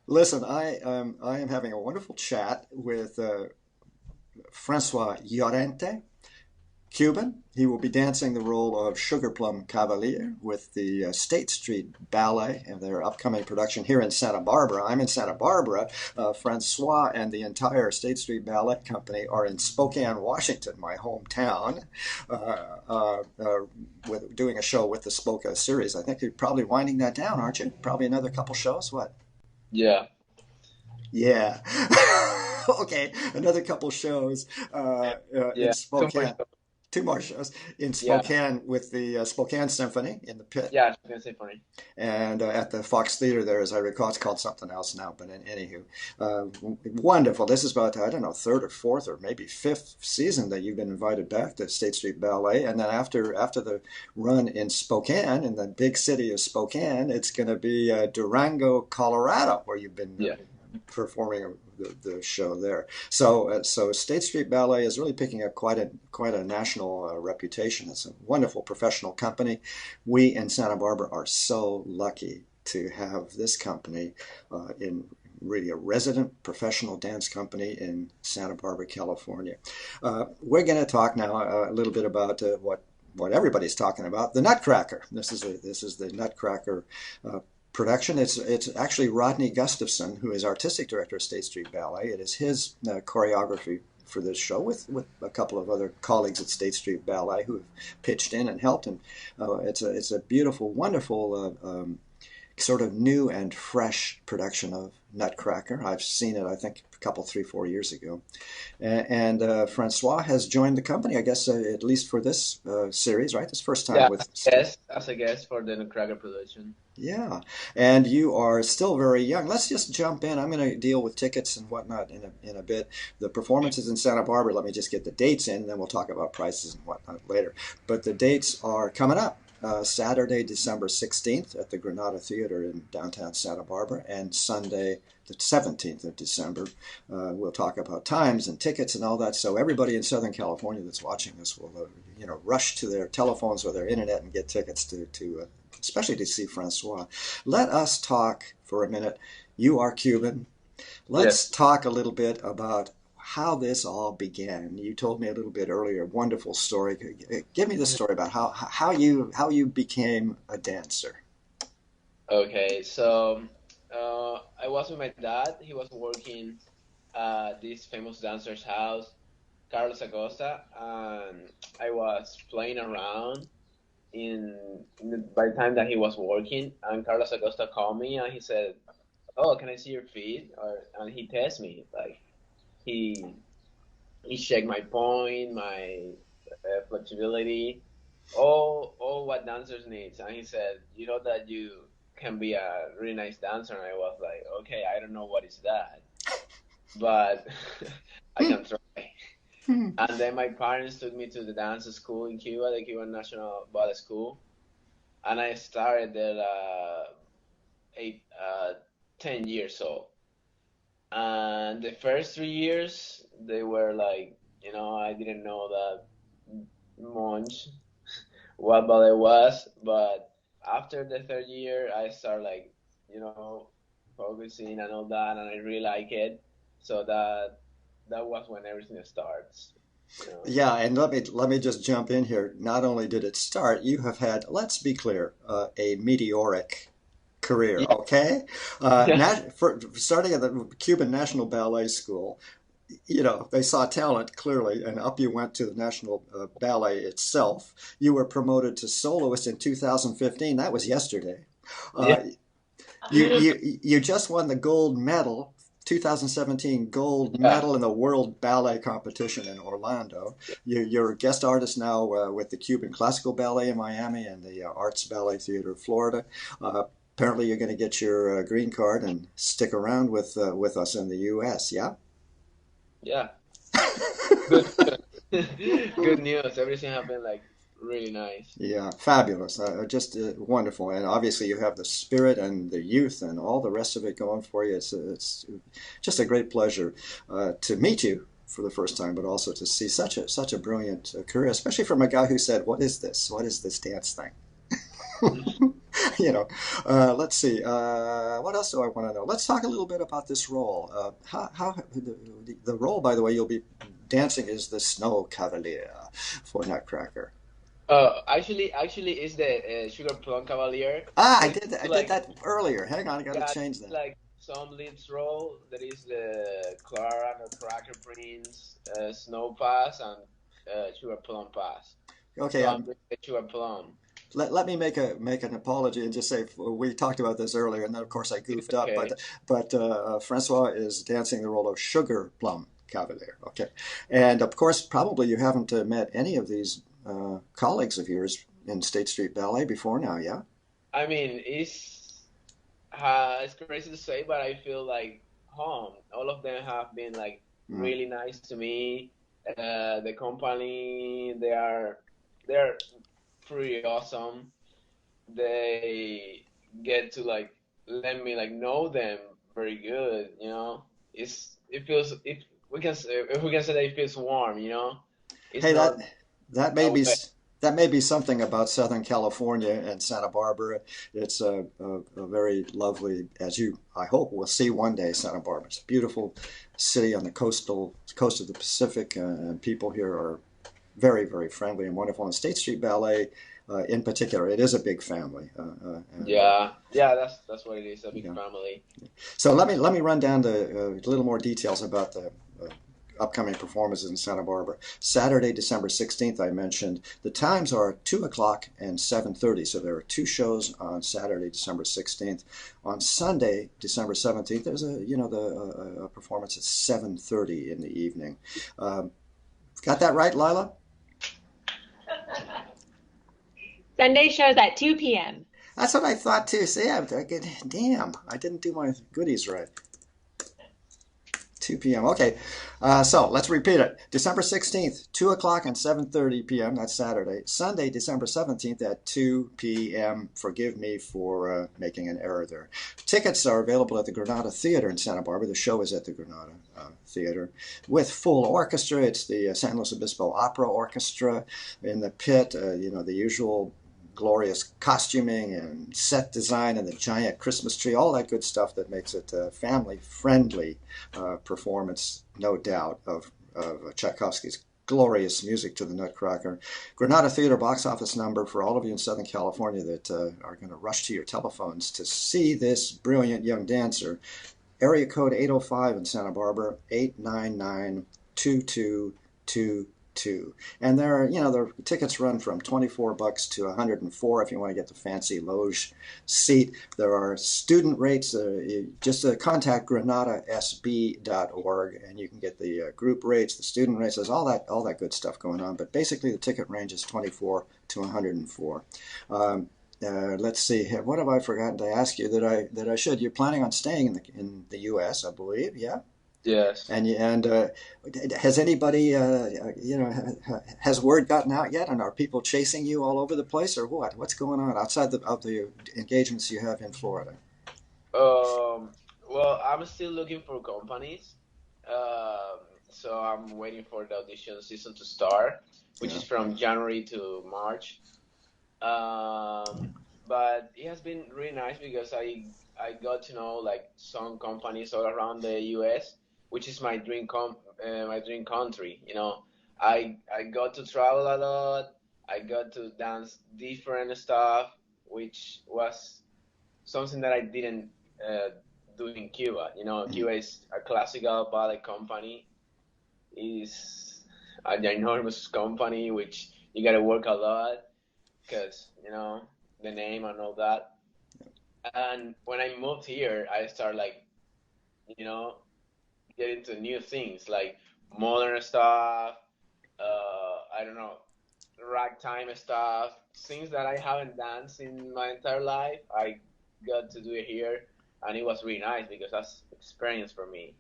Listen, I am having a wonderful chat with Francois Llorente, Cuban. He will be dancing the role of Sugar Plum Cavalier with the State Street Ballet and their upcoming production here in Santa Barbara. I'm in Santa Barbara. Francois and the entire State Street Ballet Company are in Spokane, Washington, my hometown, with doing a show with the Spoka series. I think you're probably winding that down, aren't you? Probably another couple shows. What? Yeah, Yeah. Okay, another couple shows in yeah. Too much. Spokane. Two more shows in Yeah, Spokane with the Spokane Symphony in the pit, yeah. I can say funny. and at the Fox Theater there, as I recall, it's called something else now. But anywho, wonderful. This is about I don't know third or fourth or maybe fifth season that you've been invited back to State Street Ballet, and then after the run in Spokane, in the big city of Spokane, it's going to be Durango, Colorado, where you've been Yeah, performing the show there. So State Street Ballet is really picking up quite a national reputation. It's a wonderful professional company. We in Santa Barbara are so lucky to have this company in really a resident professional dance company in Santa Barbara, California. We're going to talk now a little bit about what everybody's talking about, the Nutcracker. This is the Nutcracker production. It's actually Rodney Gustafson, who is artistic director of State Street Ballet. It is his choreography for this show with a couple of other colleagues at State Street Ballet who have pitched in and helped. And it's a beautiful, wonderful sort of new and fresh production of Nutcracker. I've seen it, I think, a couple, 3, 4 years ago. And Francois has joined the company, I guess, at least for this series, right? This first time yeah. with Yes, as a guest for the Nutcracker production. yeah, and you are still very young. Let's just jump in. I'm going to deal with tickets and whatnot in a bit. The performance is in Santa Barbara. Let me just get the dates in, and then we'll talk about prices and whatnot later. But the dates are coming up. Saturday, December 16th at the Granada Theater in downtown Santa Barbara, and Sunday, the 17th of December. We'll talk about times and tickets and all that. So everybody in Southern California that's watching this will, rush to their telephones or their internet and get tickets to especially to see Francois. Let us talk for a minute. You are Cuban. Let's Yes. talk a little bit about how this all began. You told me a little bit earlier, a wonderful story. Give me the story about how you became a dancer. Okay, so I was with my dad. He was working at this famous dancer's house, Carlos Acosta, and I was playing around by the time that he was working, and Carlos Acosta called me and he said, "Oh, can I see your feet?" And he tests me like he he checked my point, my flexibility, all what dancers needs, and he said, "You know that you can be a really nice dancer." And I was like, "Okay, I don't know what is that, but I can try." And then my parents took me to the dance school in Cuba, the Cuban National Ballet School, and I started at 10 years old. And the first 3 years, they were like, I didn't know that much what ballet was, but after the third year, I started like, you know, focusing and all that, and I really like it. So that was when everything starts, you know. Yeah, and let me just jump in here. Not only did it start, you have had, let's be clear, a meteoric career. Yeah, Okay, starting at the Cuban National Ballet School, they saw talent clearly, and up you went to the National Ballet itself. You were promoted to soloist in 2015. That was yesterday. Uh, yeah, you just won the gold medal, 2017 gold yeah, medal in the World Ballet Competition in Orlando. You're a guest artist now with the Cuban Classical Ballet in Miami and the Arts Ballet Theater of Florida. Apparently, you're going to get your green card and stick around with us in the U.S. Yeah. yeah. Good, good news. Everything happened like really nice. Yeah, fabulous. Just wonderful. And obviously, you have the spirit and the youth and all the rest of it going for you. It's just a great pleasure to meet you for the first time, but also to see such a brilliant career, especially from a guy who said, "What is this? What is this dance thing?" you know, let's see. What else do I want to know? Let's talk a little bit about this role. How the role, by the way, you'll be dancing is the Snow Cavalier for Nutcracker. Actually, it's the Sugar Plum Cavalier. Ah, But it's I did like, that earlier. Hang on, I got to yeah, change it's that. like some leads role. That is the Clara, the Cracker Prince, Snow Pass, and Sugar Plum Pass. Okay, So I'm doing the Sugar Plum. let me make an apology and just say we talked about this earlier, and then of course I It's goofed up. okay. But Francois is dancing the role of Sugar Plum Cavalier. Okay, and of course probably you haven't met any of these colleagues of yours in State Street Ballet before now, yeah? I mean, it's crazy to say, but I feel like home. All of them have been like Mm. really nice to me. The company, they're pretty awesome. They get to like let me like know them very good. It feels if we can say that it feels warm. It's Hey, not that may that be way. that may be something about Southern California and Santa Barbara. It's a very lovely, as you I hope will see one day. Santa Barbara. It's a beautiful city on the coast of the Pacific, and people here are very friendly and wonderful. And State Street Ballet, in particular, it is a big family, and Yeah, that's what it is. A big yeah. family. So let me run down a little more details about the upcoming performances in Santa Barbara. Saturday, December 16th, I mentioned. The times are 2 o'clock and 7:30. So there are two shows on Saturday, December 16th. On Sunday, December 17th, there's a performance at 7:30 in the evening. Um, got that right, Lila? Sunday shows at 2 p.m. That's what I thought too. See, damn, I didn't do my goodies right. 2 p.m. Okay, so let's repeat it. December 16th, 2 o'clock and 7:30 p.m. That's Saturday. Sunday, December 17th at 2 p.m. Forgive me for making an error there. Tickets are available at the Granada Theater in Santa Barbara. The show is at the Granada Theater with full orchestra. It's the San Luis Obispo Opera Orchestra in the pit. The usual glorious costuming and set design and the giant Christmas tree, all that good stuff that makes it a family friendly performance, no doubt, of Tchaikovsky's glorious music to the Nutcracker. Granada Theater box office number for all of you in Southern California that are going to rush to your telephones to see this brilliant young dancer. Area code 805 in Santa Barbara, 899-2222. And the tickets run from $24 to $104 if you want to get the fancy loge seat. There are student rates. Just contact granadasb.org and you can get the group rates, the student rates. There's all that good stuff going on. But basically, the ticket range is 24 to 104. Let's see. What have I forgotten to ask you that I should? You're planning on staying in the U.S., I believe. Yeah. Yes. And has anybody has word gotten out yet? And are people chasing you all over the place, or what? What's going on outside of the engagements you have in Florida? Well, I'm still looking for companies. Um, so I'm waiting for the audition season to start, which Yeah. is from January to March. Um, but it has been really nice because I got to know like some companies all around the U.S., which is my dream country. I got to travel a lot. I got to dance different stuff, which was something that I didn't uh, do in Cuba. Mhm. Cuba is a classical ballet company. Is a ginormous company which you gotta work a lot because the name and all that. And when I moved here, I started like you know getting to new things like modern stuff. I don't know, ragtime stuff, things that I haven't danced in my entire life. I got to do it here, and it was really nice because that's experience for me.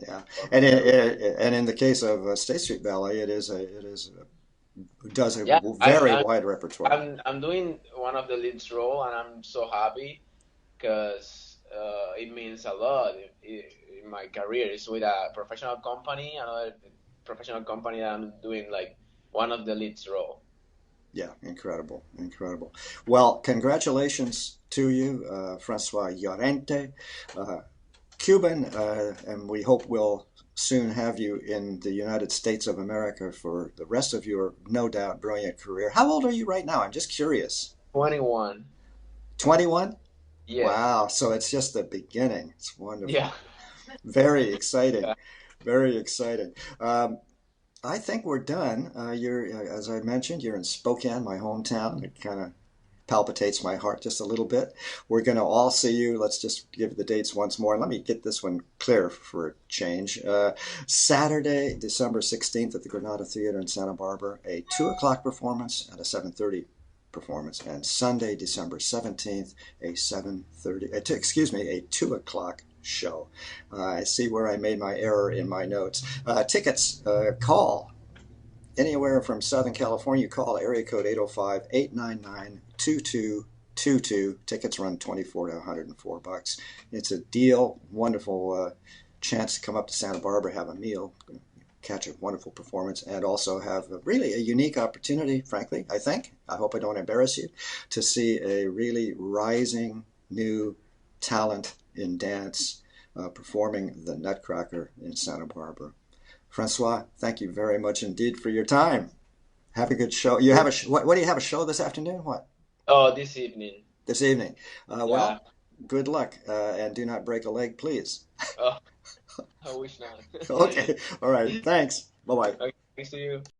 Yeah, For and me, in the case of State Street Ballet, does a yeah, very wide repertoire. I'm doing one of the leads role, and I'm so happy because it means a lot in my career. It's with a professional company, another professional company that I'm doing like one of the leads role. Yeah, incredible, incredible. Well, congratulations to you, Francois Llorente, uh, Cuban, and we hope we'll soon have you in the United States of America for the rest of your no doubt brilliant career. How old are you right now? I'm just curious. 21. 21? Yes. Wow, so it's just the beginning. It's Yeah. wonderful. Very exciting. Yeah. Very exciting. I think we're done. As I mentioned, you're in Spokane, my hometown. It kind of palpitates my heart just a little bit. We're going to all see you. Let's just give the dates once more. Let me get this one clear for a change. Saturday, December 16th at the Granada Theater in Santa Barbara, a 2 o'clock performance and a 7:30 performance. And Sunday, December 17th, a 7:30, excuse me, a 2 o'clock show. I see where I made my error in my notes. Tickets, call anywhere from Southern California. Call area code 805-899-2222. Tickets run 24 to $104. It's a deal. Wonderful chance to come up to Santa Barbara, have a meal, catch a wonderful performance, and also have really a unique opportunity, frankly, I think. I hope I don't embarrass you, to see a really rising new talent in dance performing the Nutcracker in Santa Barbara. Francois, thank you very much indeed for your time. Have a good show. You have a what do you have a show this afternoon? What Oh, this evening. this evening? Yeah. Well, good luck and do not break a leg, please. Oh, I wish not. Okay. All right. Thanks. Bye bye. Okay, thanks to you.